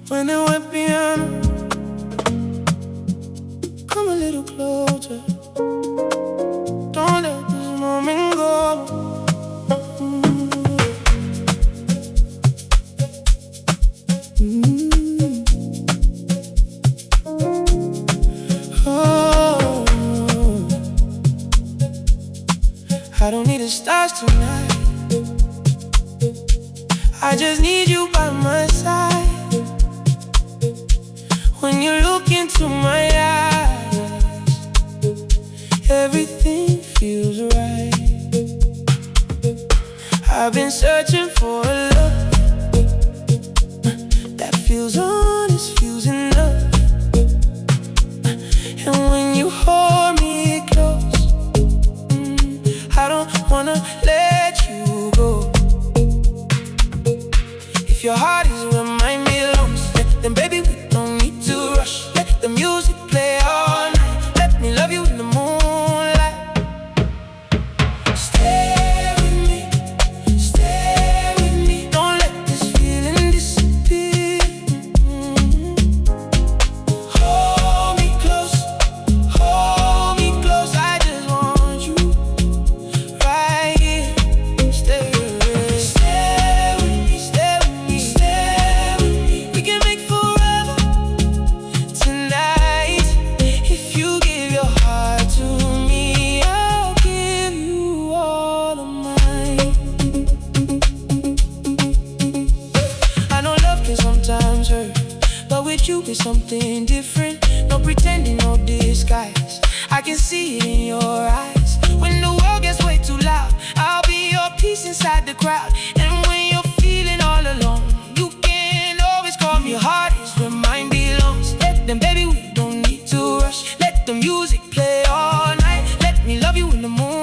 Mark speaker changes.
Speaker 1: MweneWePiano, come a little closer. Don't let this moment go. Oh, I don't need the stars tonight. I just need you by my side. When you look into my eyes, everything feels right. I've been searching for a love that feels honest, feels enough. And when you hold me close, I don't wanna let you go. If your heart is where mine belongs, then baby we don't need to rush. Let the music play all night. Let me love you in the moonlight. Stay with me, stay with me. Don't let this feeling disappear. Hold me close, hold me close. I just want you right here. Stay with me, stay with me, stay with me, stay with me. We can make forever tonight. If you give your heart to me, I'll give you all of mine. I know love can sometimes hurt, but with you it's something different. No pretending, no disguise. I can see it in your eyes. When the world gets way too loud, I'll be your peace inside the crowd. And when you're feeling all alone, you can always call me. Your heart is where mine belongs. Then baby we don't need to rush. Let the music play all night. Let me love you in the moonlight.